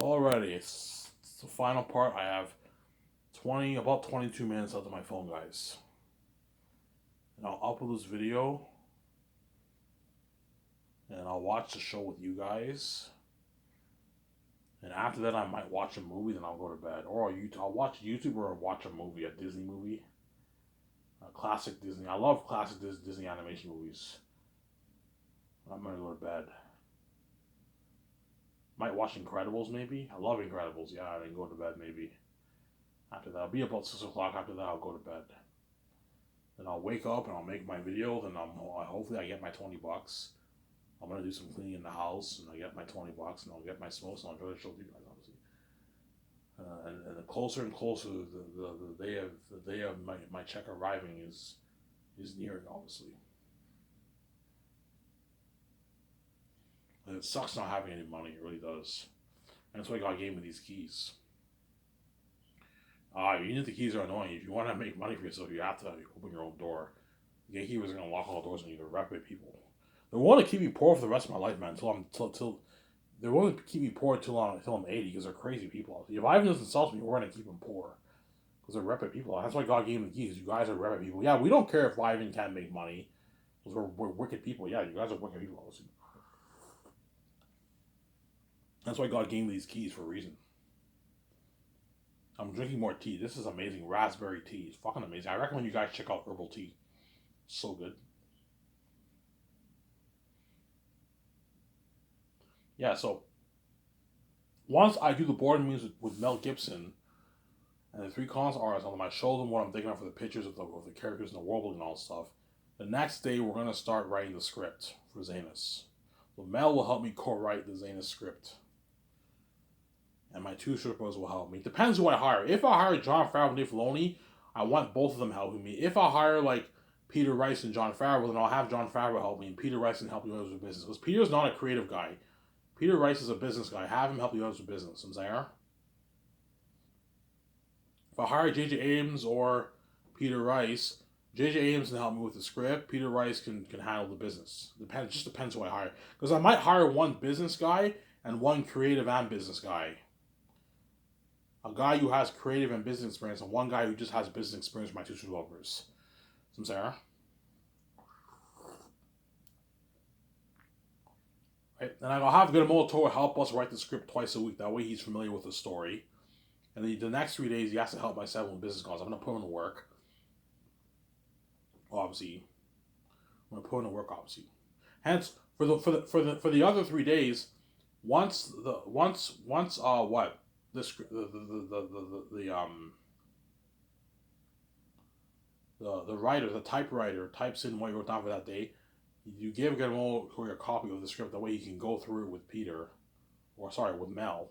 Alrighty, it's the final part. I have about 22 minutes left on my phone, guys. And I'll upload this video, and I'll watch the show with you guys. And after that, I might watch a movie, then I'll go to bed. Or I'll watch YouTube or watch a movie, a Disney movie. A classic Disney. I love classic Disney animation movies. I'm gonna go to bed. Might watch Incredibles, maybe. I love Incredibles, yeah, and then go to bed, maybe. After that, I'll be about 6 o'clock. After that, I'll go to bed. Then I'll wake up and I'll make my video. Then hopefully I get my $20. I'm gonna do some cleaning in the house, and I get my $20, and I'll get my smokes, and I'll enjoy the show with you guys, obviously. And the closer and closer the day of my check arriving is nearing, obviously. And it sucks not having any money. It really does. And that's why God gave me these keys. Even if the keys are annoying, if you want to make money for yourself, you have to open your own door. The gatekeepers are gonna lock all the doors and you can reprobate people. They want to keep me poor for the rest of my life, man. Till they want to keep me poor until I'm 80 because they're crazy people. If Ivan doesn't insult me, we're gonna keep him poor because they're reprobate people. That's why God gave him the keys. You guys are reprobate people. Yeah, we don't care if Ivan can't make money because we're wicked people. Yeah, you guys are wicked people, obviously. That's why God gave me these keys for a reason. I'm drinking more tea. This is amazing. Raspberry tea. It's fucking amazing. I recommend you guys check out herbal tea. So good. Yeah, so once I do the board meetings with Mel Gibson and the three constant artists, I show them what I'm thinking of for the pictures of the characters in the world and all that stuff. The next day, we're going to start writing the script for Zanus. So Mel will help me co-write the Zanus script. And my two strippers will help me. Depends who I hire. If I hire Jon Favreau and Dave Filoni, I want both of them helping me. If I hire like Peter Rice and Jon Favreau, then I'll have Jon Favreau help me, and Peter Rice can help you with business. Because Peter's not a creative guy. Peter Rice is a business guy. Have him help you out with business. I'm saying. If I hire J.J. Abrams or Peter Rice, J.J. Abrams can help me with the script. Peter Rice can handle the business. Just depends who I hire. Because I might hire one business guy and one creative and business guy. A guy who has creative and business experience, and one guy who just has business experience for my two developers. Some Sarah. Right? And I'll have Guillermo Toro help us write the script twice a week. That way he's familiar with the story. And the next 3 days he has to help my 7 business calls. I'm gonna put him to work. Obviously. I'm gonna put him to work, obviously. Hence, for the other 3 days, once what? The writer, the typewriter, types in what you wrote down for that day. You give Guillermo a copy of the script. That way he can go through it with with Mel.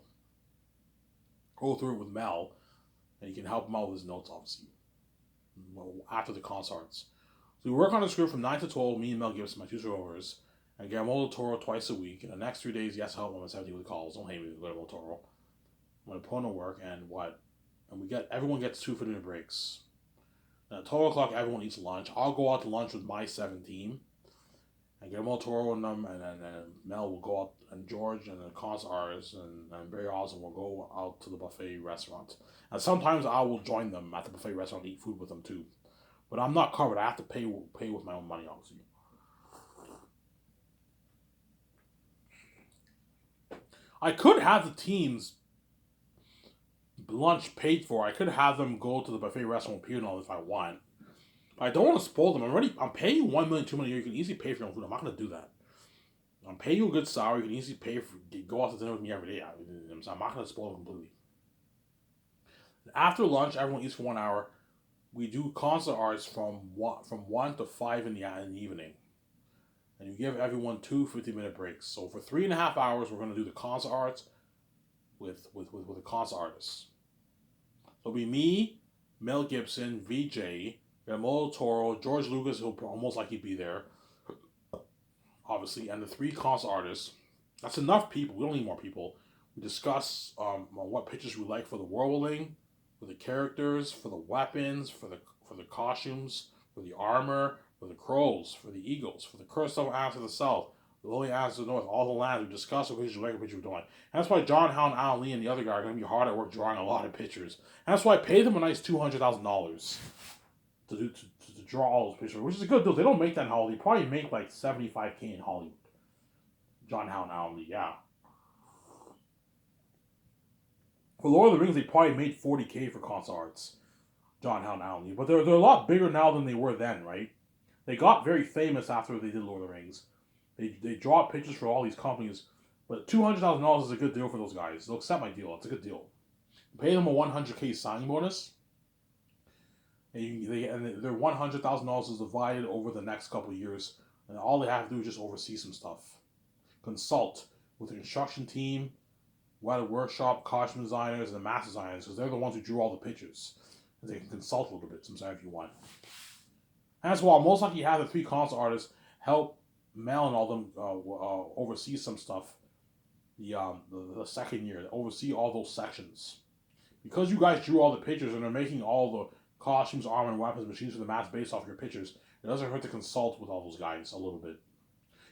Go through it with Mel, and you can help him out with his notes, obviously. After the concerts. So we work on the script from 9 to 12, me and Mel Gibson, my two showovers, and Guillermo del Toro twice a week. And the next 3 days, he has to help him with 17 with calls. Don't hate me, Guillermo del Toro. I'm going to put in the work, and everyone gets 2 50-minute breaks. And at 12 o'clock, everyone eats lunch. I'll go out to lunch with my 7 team. And Guillermo del Toro and them, and Mel will go out, and George and the concert artists and Barry Osmond will go out to the buffet restaurant. And sometimes I will join them at the buffet restaurant and eat food with them too. But I'm not covered. I have to pay with my own money, obviously. I could have the teams lunch paid for. I could have them go to the buffet restaurant with Peter and all if I want. But I don't want to spoil them. I'm paying you $1 million, $2 million a year. You can easily pay for your own food. I'm not going to do that. I'm paying you a good salary. You can easily go out to dinner with me every day. I'm not going to spoil them completely. After lunch, everyone eats for 1 hour. We do concert arts from 1 to 5 in the evening. And you give everyone 2 50-minute breaks. So for 3.5 hours, we're going to do the concert arts with the concert artists. So it'll be me, Mel Gibson, VJ, Guillermo del Toro, George Lucas, who'll almost likely be there, obviously, and the 3 concert artists. That's enough people. We don't need more people. We discuss what pictures we like for the whirling, for the characters, for the weapons, for the costumes, for the armor, for the crows, for the eagles, for the cursed animals of the south, The only answer is no. With all the lands we discussed, what pictures, what picture we're doing. And that's why John Howe, Alan Lee, and the other guy are going to be hard at work drawing a lot of pictures. And that's why I paid them a nice $200,000 to draw all those pictures, which is a good deal. They don't make that in Hollywood. They probably make like $75K in Hollywood. John Howe and Alan Lee, yeah. For Lord of the Rings, they probably made $40K for console arts. John Howe and Alan Lee, but they're a lot bigger now than they were then, right? They got very famous after they did Lord of the Rings. They draw pictures for all these companies, but $200,000 is a good deal for those guys. They'll accept my deal. It's a good deal. Pay them a $100K signing bonus, and their $100,000 is divided over the next couple of years, and all they have to do is just oversee some stuff, consult with the construction team, weather workshop, costume designers, and the master designers, because they're the ones who drew all the pictures. And they can consult a little bit sometimes if you want. And that's why most likely you have the three console artists help Mel and all them oversee some stuff. The second year, oversee all those sections, because you guys drew all the pictures and are making all the costumes, armor, and weapons, machines for the mask based off your pictures. It doesn't hurt to consult with all those guys a little bit.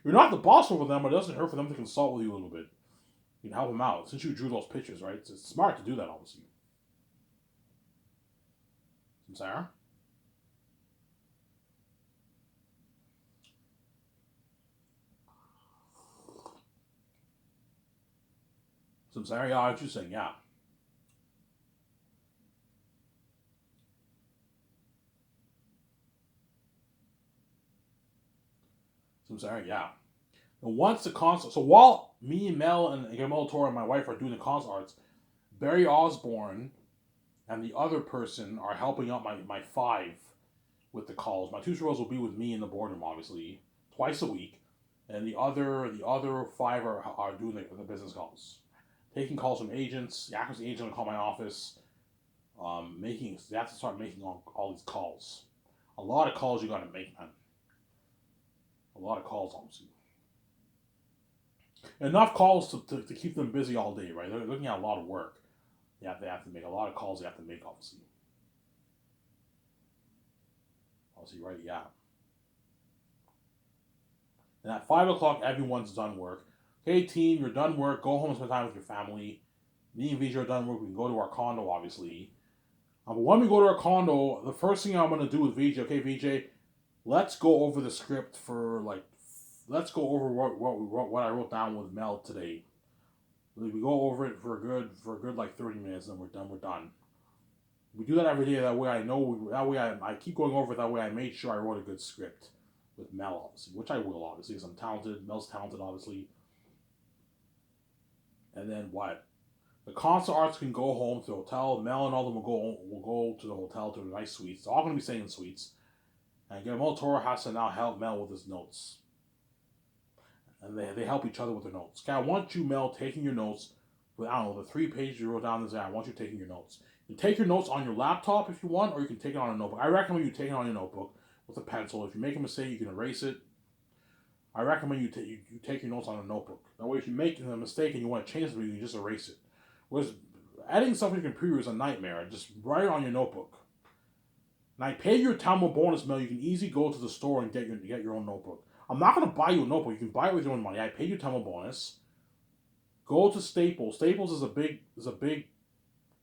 You're not the boss over them, but it doesn't hurt for them to consult with you a little bit. You can help them out since you drew those pictures, right? It's smart to do that, obviously. Sarah? Sarah, yeah, what you saying? Yeah. Sarah, yeah. And once the console, so while me and Mel and Guillermo Toro and my wife are doing the console arts, Barry Osborne and the other person are helping out my five with the calls. My two girls will be with me in the boardroom, obviously, twice a week, and the other five are doing the business calls, taking calls from agents. The accuracy agent will call my office. They have to start making all these calls. A lot of calls you got to make, man. A lot of calls, obviously. Enough calls to keep them busy all day, right? They're looking at a lot of work. They have to make a lot of calls. They have to make, obviously. Obviously, right? Yeah. And at 5 o'clock, everyone's done work. Okay, team, you're done work. Go home and spend time with your family. Me and VJ are done work. We can go to our condo, obviously. But when we go to our condo, the first thing I'm gonna do with VJ, okay, VJ, let's go over the script for let's go over what I wrote down with Mel today. We go over it for a good like 30 minutes, and we're done. We're done. We do that every day. That way I know. That way I keep going over it. That way I made sure I wrote a good script with Mel, obviously, which I will, obviously, because I'm talented. Mel's talented, obviously. And then what? The console arts can go home to the hotel. Mel and all of them will go to the hotel to the nice suites. They're all going to be staying in suites. And Guillermo Toro has to now help Mel with his notes. And they help each other with their notes. Okay, I want you, Mel, taking your notes with, I don't know, the 3 pages you wrote down this. I want you taking your notes. You take your notes on your laptop if you want, or you can take it on a notebook. I recommend you take it on your notebook with a pencil. If you make a mistake, you can erase it. I recommend you take your notes on a notebook. That way, if you make a mistake and you want to change something, you can just erase it. Whereas adding stuff to your computer is a nightmare. Just write it on your notebook. And I pay your Talmud bonus, Mel. You can easily go to the store and get your own notebook. I'm not going to buy you a notebook. You can buy it with your own money. I pay you Talmud bonus. Go to Staples. Staples is a big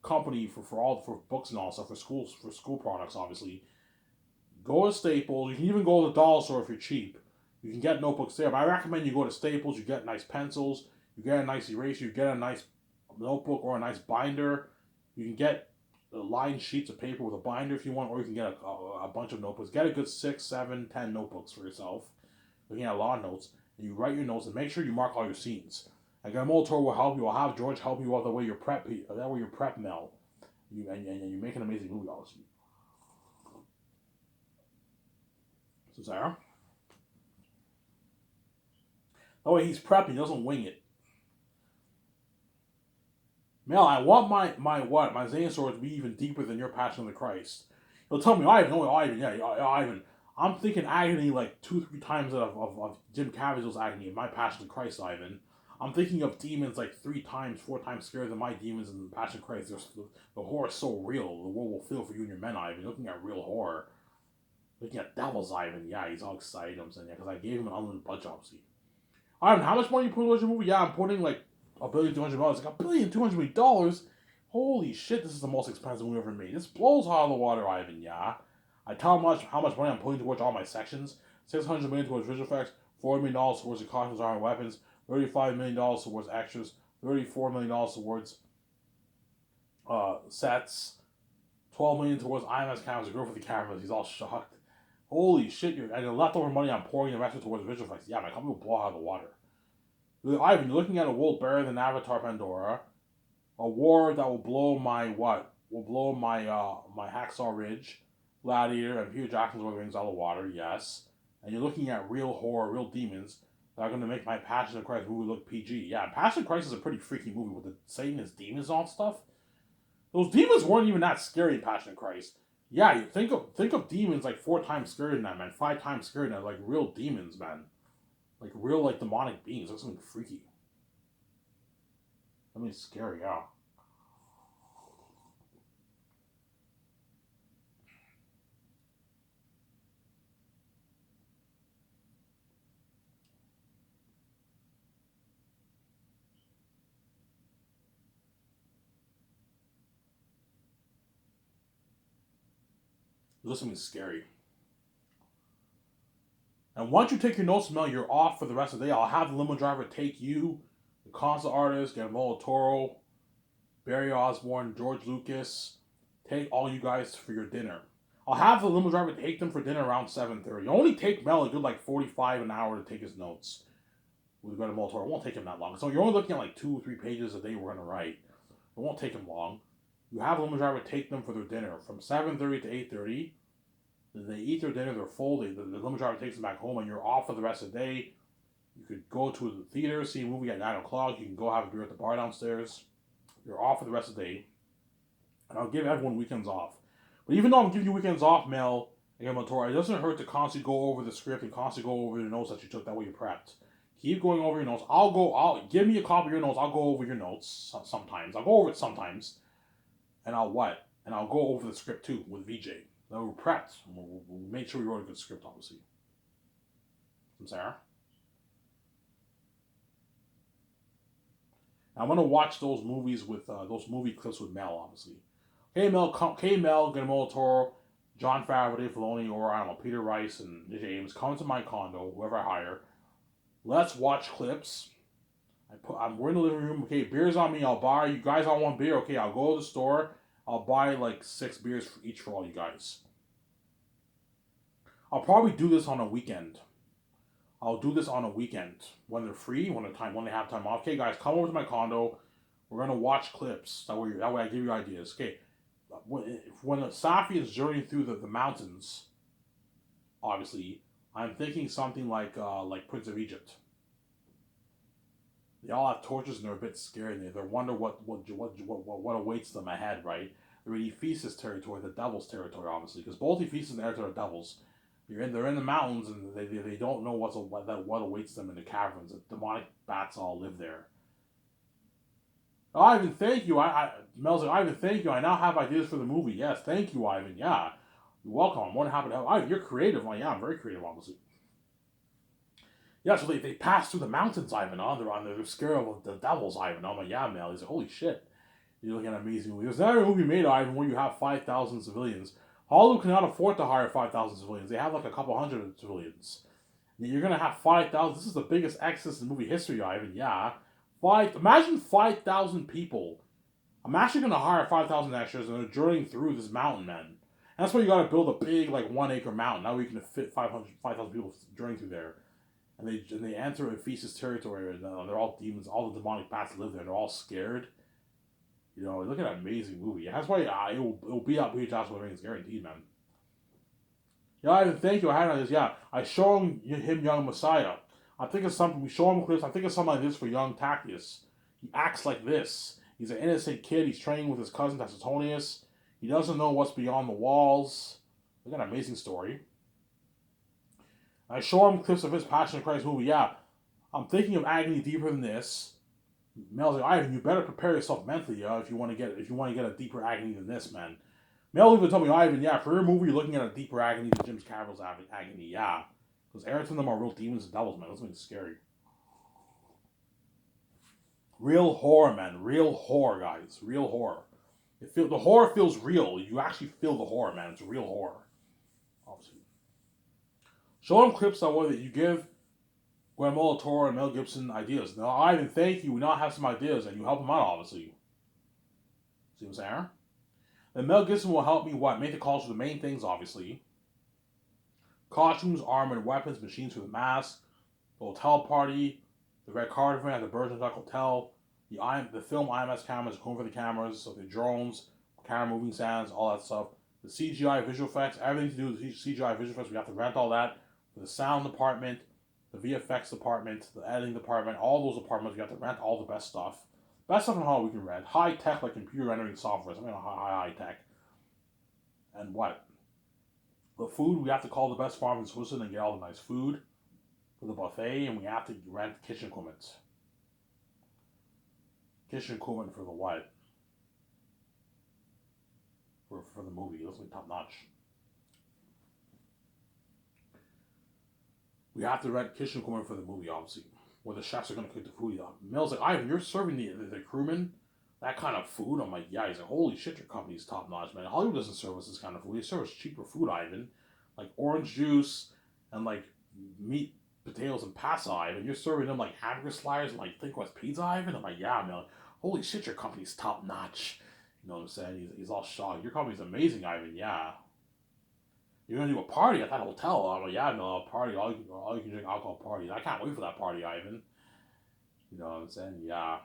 company for books and all stuff for school products, obviously. Go to Staples. You can even go to the dollar store if you're cheap. You can get notebooks there, but I recommend you go to Staples. You get nice pencils. You get a nice eraser. You get a nice notebook or a nice binder. You can get lined sheets of paper with a binder if you want, or you can get a bunch of notebooks. Get a good 6, 7, 10 notebooks for yourself. You can get a lot of notes, and you write your notes, and make sure you mark all your scenes. And Guillermo Toro will help you. I'll have George help you out that way you're prep Mel. And you make an amazing movie, obviously. So Sarah? That way he's prepped, he doesn't wing it. Mel, I want my Zane sword to be even deeper than your Passion of the Christ. He'll tell me, Ivan. I'm thinking agony like 2-3 times of Jim Caviezel's agony in my Passion of the Christ, Ivan. I'm thinking of demons like 3 times, 4 times scarier than my demons in Passion of Christ. The horror is so real. The world will feel for you and your men, Ivan. You're looking at real horror. Looking at devils, Ivan. Yeah, he's all excited. I'm saying, yeah, because I gave him an unlimited budget, obviously. Ivan, how much money you put into your movie? Yeah, I'm putting like $1,200,000,000. Like $1,200,000,000. Holy shit, this is the most expensive movie ever made. This blows out of the water, Ivan. Yeah. I tell how much money I'm putting towards all my sections. $600 million towards visual effects, $40 million towards the costumes, armor, weapons, $35 million towards extras, $34 million towards sets, $12 million towards IMAX cameras, a girl for the cameras. He's all shocked. Holy shit! And the leftover money I'm pouring the rest towards visual effects. Yeah, my company will blow out of the water. Ivan, you're looking at a world better than Avatar Pandora, a war that will blow my what? Will blow my Hacksaw Ridge, Gladiator, and Peter Jackson's Lord of the Rings out of the water. Yes, and you're looking at real horror, real demons that are going to make my Passion of Christ movie look PG. Yeah, Passion of Christ is a pretty freaky movie with the Satanist demons and all stuff. Those demons weren't even that scary in Passion of Christ. Yeah, you think of demons like 4 times scarier than that, man. 5 times scarier than that, like real demons, man. Like real like demonic beings. That's something freaky. I mean, scary, yeah. That's something scary. And once you take your notes, Mel, you're off for the rest of the day. I'll have the limo driver take you, the concert artist, Guillermo del Toro, Barry Osborne, George Lucas, take all you guys for your dinner. I'll have the limo driver take them for dinner around 7:30. Only take Mel a good like 45 an hour to take his notes. With Guillermo del Toro, it won't take him that long. So you're only looking at like 2 or 3 pages a day we're gonna write. It won't take him long. You have the limo driver take them for their dinner from 7:30 to 8:30. They eat their dinner, they're full. The limo driver takes them back home, and you're off for the rest of the day. You could go to the theater, see a movie at 9 o'clock. You can go have a beer at the bar downstairs. You're off for the rest of the day. And I'll give everyone weekends off. But even though I'm giving you weekends off, Mel and Toro, it doesn't hurt to constantly go over the script and constantly go over the notes that you took. That way you're prepped. Keep going over your notes. I'll give me a copy of your notes. I'll go over your notes sometimes. I'll go over it sometimes. And I'll what? And I'll go over the script too with VJ. Now we're prepped. We'll make sure we wrote a good script, obviously. From Sarah. I'm gonna watch those movies with those movie clips with Mel, obviously. Mel, Guillermo del Toro, Jon Favreau, Dave Filoni, or I don't know, Peter Rice and James, come to my condo, whoever I hire. Let's watch clips. We're in the living room. Okay, beer's on me. I'll buy. You guys all want beer? Okay, I'll go to the store. I'll buy like 6 beers for each for all you guys. I'll probably do this on a weekend. I'll do this on a weekend when they're free, when they have time off. Okay, guys, come over to my condo. We're gonna watch clips. That way I give you ideas. Okay, when Safi is journeying through the mountains, obviously, I'm thinking something like Prince of Egypt. They all have torches and they're a bit scared. They wonder what awaits them ahead, right? They're in Ephesus territory, the devil's territory, obviously, because both Ephesus and Eretz are devils. They're in the mountains and they don't know what awaits them in the caverns. The demonic bats all live there. Oh, Ivan, thank you. Mel's like, Ivan, thank you. I now have ideas for the movie. Yes, thank you, Ivan. Yeah, you're welcome. I'm more than happy to help. Ivan, you're creative. Well, yeah, I'm very creative, obviously. Yeah, so they pass through the mountains, Ivan. They're scared of the devils, Ivan. I'm like, yeah, Mel. He's like, holy shit. You're looking at an amazing movie. There's never a movie made, Ivan, where you have 5,000 civilians. Hollywood cannot afford to hire 5,000 civilians. They have like a couple hundred civilians. You're gonna have 5,000. This is the biggest exodus in movie history, Ivan. Yeah, Imagine 5,000 people. I'm actually gonna hire 5,000 extras and they're journeying through this mountain, man. And that's why you gotta build a big like 1 acre mountain. Now we can fit 5,000 people journeying through there, and they enter Ephesus territory. And they're all demons. All the demonic bats live there. They're all scared. Look at that amazing movie. That's why it will be out Peter Joshua Rings, guaranteed, man. Yeah, Ivan, thank you. I had this. Yeah, I show him young Messiah. I think of something. We show him clips. I think of something like this for young Tacitus. He acts like this. He's an innocent kid. He's training with his cousin Tacitus. He doesn't know what's beyond the walls. Look at an amazing story. I show him clips of his Passion of Christ movie. Yeah, I'm thinking of agony deeper than this. Mel's like, Ivan, you better prepare yourself mentally, if you want to get a deeper agony than this, man. Mel even told me, Ivan, yeah, for your movie, you're looking at a deeper agony than Jim Cavill's agony, yeah. Because Eric and them are real demons and devils, man. That's something scary. Real horror, man. Real horror, guys. Real horror. The horror feels real. You actually feel the horror, man. It's real horror. Obviously. Show them clips on whether you give Guillermo del Toro and Mel Gibson ideas. Now, Ivan, thank you. We now have some ideas, and you help them out, obviously. See what I'm saying? And Mel Gibson will help me what? Make the calls for the main things, obviously. Costumes, armor, and weapons, machines for the mask, the hotel party, the red card event at the Virgin Duck Hotel, the film IMAX cameras, going for the cameras, so the drones, camera moving stands, all that stuff. The CGI visual effects, everything to do with the CGI visual effects, we have to rent all that. For the sound department, the VFX department, the editing department, all those departments, we have to rent all the best stuff. Best stuff in Hollywood we can rent. High tech, like computer rendering software, something like high tech. And what? The food, we have to call the best farm in Switzerland and get all the nice food for the buffet, and we have to rent kitchen equipment. Kitchen equipment for the what? For the movie. It looks like top notch. We have to rent kitchen equipment for the movie, obviously, where the chefs are going to cook the food. Mel's like, Ivan, you're serving the crewmen that kind of food? I'm like, yeah. He's like, holy shit, your company's top notch, man. Hollywood doesn't serve us this kind of food. They serve us cheaper food, Ivan. Like orange juice and like meat, potatoes, and pasta, Ivan. You're serving them like hamburger sliders and like think what's pizza, Ivan? I'm like, yeah, man. Holy shit, your company's top notch. You know what I'm saying? He's all shocked. Your company's amazing, Ivan. Yeah. You're gonna do a party at that hotel. I'm like, yeah, no, a party. All you can drink alcohol parties. I can't wait for that party, Ivan. You know what I'm saying? Yeah.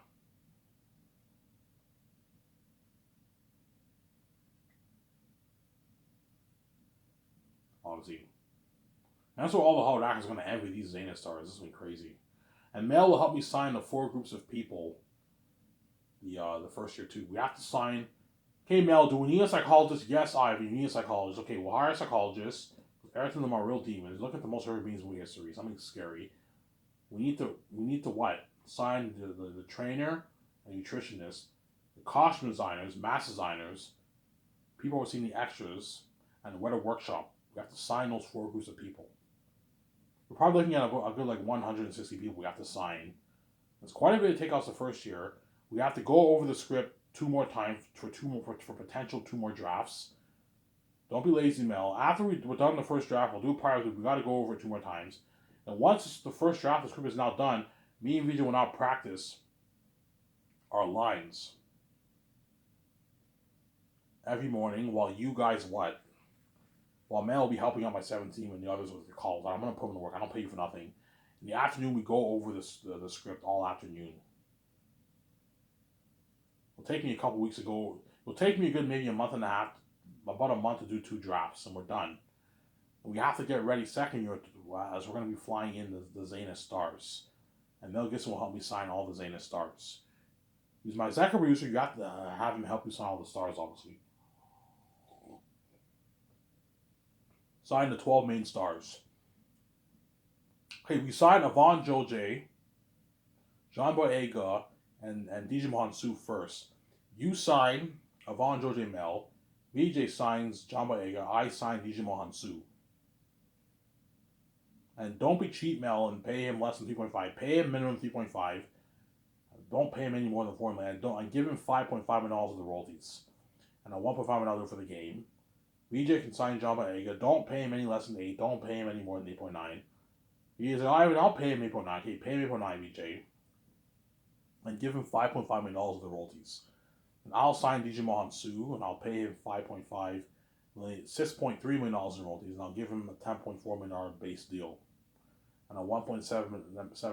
Obviously. And that's what all the Hollywood actors are gonna envy these Xena stars. This has been crazy. And Mel will help me sign the 4 groups of people. The first year too. We have to sign. Okay, Mel, do we need a psychologist? Yes, Ivy, you need a psychologist. Okay, we'll hire a psychologist. Everything of them are real demons. Look at the most horrific beings in movie history. Something scary. We need to what? Sign the trainer, a nutritionist, the costume designers, mask designers, people who are seeing the extras, and the weather workshop. We have to sign those 4 groups of people. We're probably looking at a good like 160 people we have to sign. It's quite a bit to take us the first year. We have to go over the script 2 more times for potential 2 more drafts. Don't be lazy, Mel. After we're done the first draft, we'll do a part. We got to go over it 2 more times. And once the first draft, the script is now done, me and Vijay will now practice our lines every morning while you guys what? While Mel will be helping out my 17 and the others with the calls. I'm going to put them to work. I don't pay you for nothing. In the afternoon, we go over the script all afternoon. It'll take me a couple weeks to go. It'll take me a good maybe a month and a half, about a month to do 2 drafts, and we're done. We have to get ready second year as we're going to be flying in the Xena stars. And Mel Gibson will help me sign all the Xena stars. He's my executive producer. You have to have him help you sign all the stars, obviously. Sign the 12 main stars. Okay, we signed Yvonne Joje, John Boyega, and Digimon Su first. You sign Yvonne Joje Mel. VJ signs John Boyega. I sign Digimon Su. And don't be cheap, Mel, and pay him less than 3.5. Pay him minimum 3.5. Don't pay him any more than 4 million. And give him $5.5 million of the royalties. And a $1.5 million for the game. VJ can sign John Boyega. Don't pay him any less than 8. Don't pay him any more than 8.9. He's like, I'll pay him 8.9. Okay, pay him 8.9, VJ. And give him $5.5 million of the royalties. And I'll sign Digimon Su, and I'll pay him $5.5 million, $6.3 million in royalties, and I'll give him a $10.4 million base deal. And a $1.7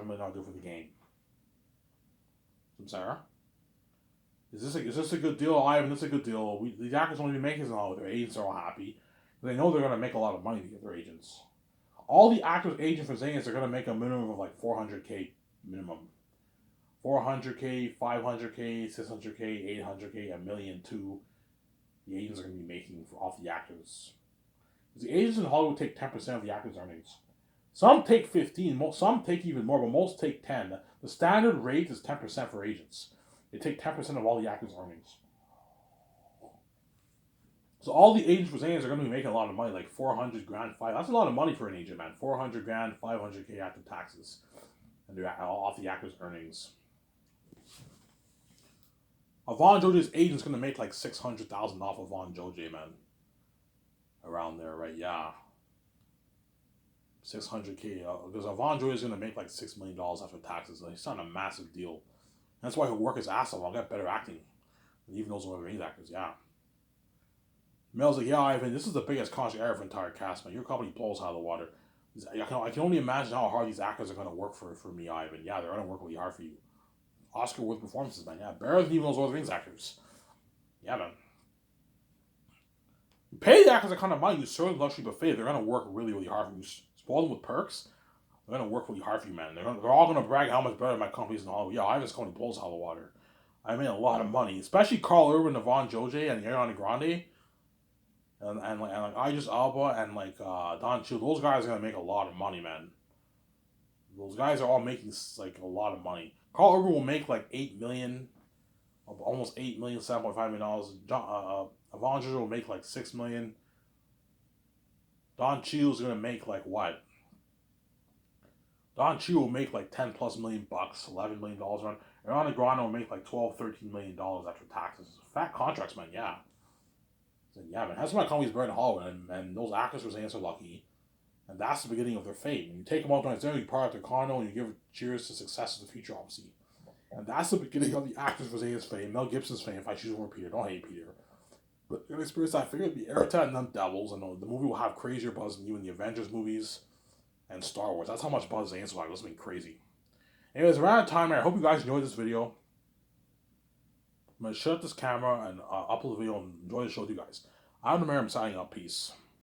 million deal for the game. Sarah? Is this a good deal? Ivan, this is a good deal. The actors won't be making this all. Their agents are all happy. They know they're going to make a lot of money to get their agents. All the actors' agents for Xenas are going to make a minimum of like $400K minimum. $400K, $500K, $600K, $800K, $1 million too. The agents are going to be making off the actors. The agents in Hollywood take 10% of the actors' earnings. Some take 15, some take even more, but most take 10. The standard rate is 10% for agents. They take 10% of all the actors' earnings. So all the agents for Xenas are going to be making a lot of money, like 400 grand, that's a lot of money for an agent, man. 400 grand, 500K after taxes, and they're off the actors' earnings. Von Jose's agent's gonna make like 600,000 off of Von Jose, man. Around there, right? Yeah. 600K. Because Von Jose is gonna make like $6 million after taxes. He's not a massive deal. That's why he'll work his ass off. I'll get better acting. And even those who are actors, yeah. Mel's like, yeah, Ivan, this is the biggest contract ever for entire cast, man. Your company blows out of the water. I can only imagine how hard these actors are going to work for me, Ivan. Yeah, they're going to work really hard for you. Oscar worth performances, man. Yeah, better than even those Lord of the Rings actors. Yeah, man. You pay the actors a kind of money, you serve them luxury buffet, they're going to work really, really hard for you. Spoil them with perks, they're going to work really hard for you, man. They're all going to brag how much better my company's in Hollywood. Yeah, Ivan's company blows out of the water. I made a lot of money, especially Carl Urban, Von Jose, and Ariana Grande. And like Idris Elba and like Don Cheadle, those guys are gonna make a lot of money, man. Those guys are all making like a lot of money. Carl Urban will make like 8 million, almost 8 million, $7.5 million. Von Jose will make like 6 million. Don Cheadle's gonna make like what? Don Cheadle will make like 10+ million bucks, $11 million run. Ariana Grande will make like 12-13 million after taxes. Fat contracts, man. Yeah. Yeah, man, that's why companies burn Hollywood, and those actors were saying so lucky, and that's the beginning of their fate. When you take them out on their you part their condo, and you give cheers to success in the future, obviously. And that's the beginning of the actors for Zane's fame, Mel Gibson's fame. If I choose more Peter, don't hate Peter. But in experience, I figured the Airtime and them devils, and the movie will have crazier buzz than even the Avengers movies and Star Wars. That's how much buzz Zane's like. This has been crazy. Anyways, around time, I hope you guys enjoyed this video. I'm going to shut this camera and upload the video and enjoy the show with you guys. I'm the Mayor. I'm signing up. Peace.